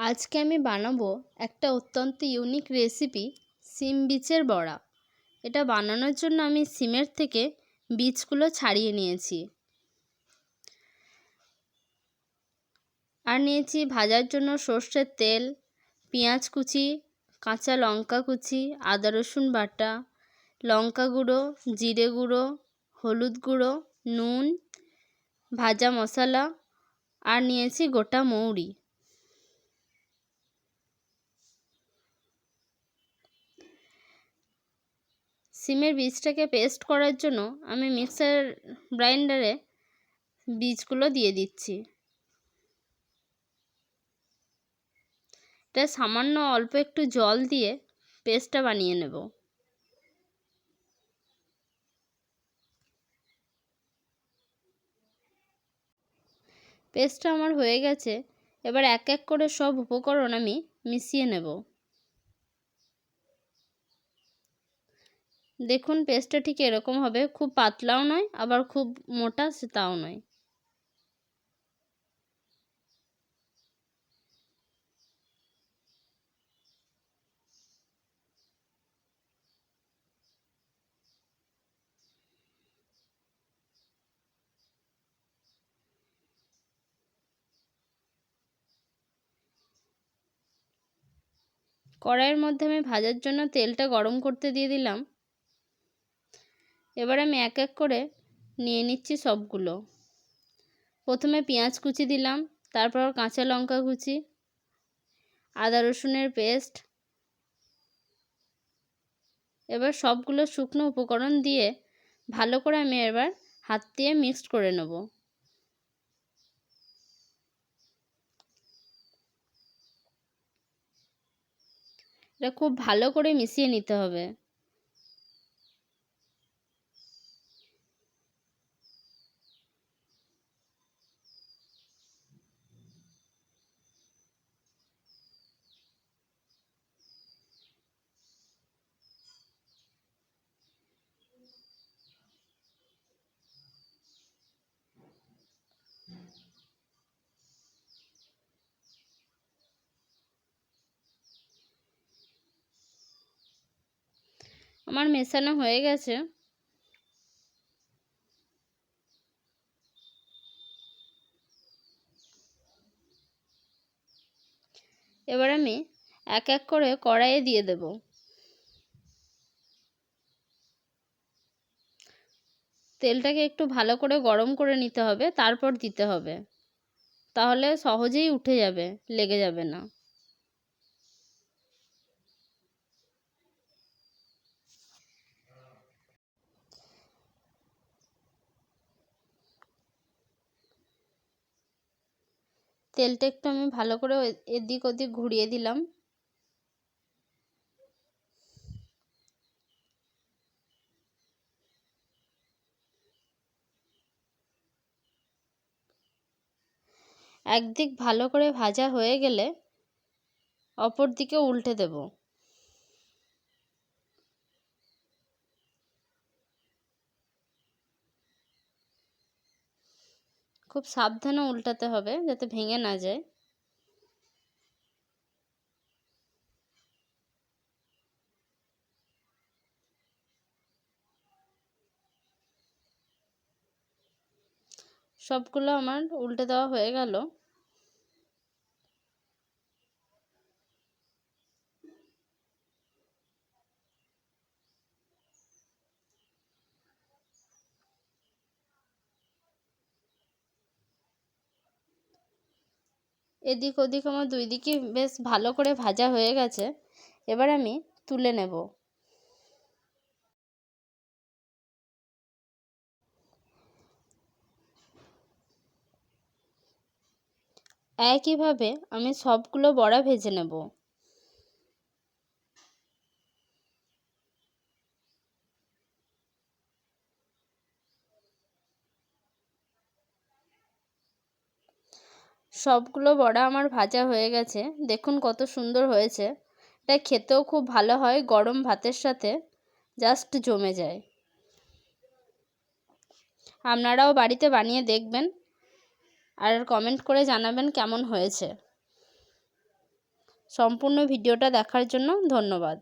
আজকে আমি বানাবো একটা অত্যন্ত ইউনিক রেসিপি, সিম বিচের বড়া। এটা বানানোর জন্য আমি সিমের থেকে বীজগুলো ছাড়িয়ে নিয়েছি। আর নিয়েছি ভাজার জন্য সর্ষের তেল, পেঁয়াজ কুচি, কাঁচা লঙ্কা কুচি, আদা রসুন বাটা, লঙ্কা গুঁড়ো, জিরে গুঁড়ো, হলুদ গুঁড়ো, নুন, ভাজা মশলা, আর নিয়েছি গোটা মৌরি। সিমের বীজটাকে পেস্ট করার জন্য আমি মিক্সার গ্রাইন্ডারে বীজগুলো দিয়ে দিচ্ছি। এটা সামান্য অল্প একটু জল দিয়ে পেস্টটা বানিয়ে নেব। পেস্টটা আমার হয়ে গেছে। এবার এক এক করে সব উপকরণ আমি মিশিয়ে নেব। দেখুন পেস্টটা ঠিক এরকম হবে, খুব পাতলাও নয় আবার খুব মোটা তাও নয়। কড়াইয়ের মধ্যে আমি ভাজার জন্য তেলটা গরম করতে দিয়ে দিলাম। এবার আমি এক এক করে নিয়ে নিচ্ছি সবগুলো। প্রথমে পেঁয়াজ কুচি দিলাম, তারপর কাঁচা লঙ্কা কুচি, আদা রসুনের পেস্ট। এবার সবগুলো শুকনো উপকরণ দিয়ে ভালো করে আমি এবার হাত দিয়ে মিক্সড করে নেব। এটা খুব ভালো করে মিশিয়ে নিতে হবে। আমার মেশানো হয়ে গেছে। এবার আমি এক এক করে কড়াইয়ে দিয়ে দেব। তেলটাকে একটু ভালো করে গরম করে নিতে হবে, তারপর দিতে হবে, তাহলে সহজেই উঠে যাবে, লেগে যাবে না। তেলটা একটু আমি ভালো করে এদিক ওদিক ঘুরিয়ে দিলাম। একদিক ভালো করে ভাজা হয়ে গেলে অপর দিকে উল্টে দেব। খুব সাবধানে উল্টাতে হবে যাতে ভেঙে না যায়। সবগুলো আমার উল্টে দেওয়া হয়ে গেল। এদিক ওদিক আমার দুই দিকে বেশ ভালো করে ভাজা হয়ে গেছে। এবার আমি তুলে নেব। একইভাবে আমি সবগুলো বড়া ভেজে নেব। সবগুলো বড়া আমার ভাজা হয়ে গেছে। দেখুন কত সুন্দর হয়েছে। এটা খেতেও খুব ভালো হয়, গরম ভাতের সাথে জাস্ট জমে যায়। আপনারাও বাড়িতে বানিয়ে দেখবেন আর কমেন্ট করে জানাবেন কেমন হয়েছে। সম্পূর্ণ ভিডিওটা দেখার জন্য ধন্যবাদ।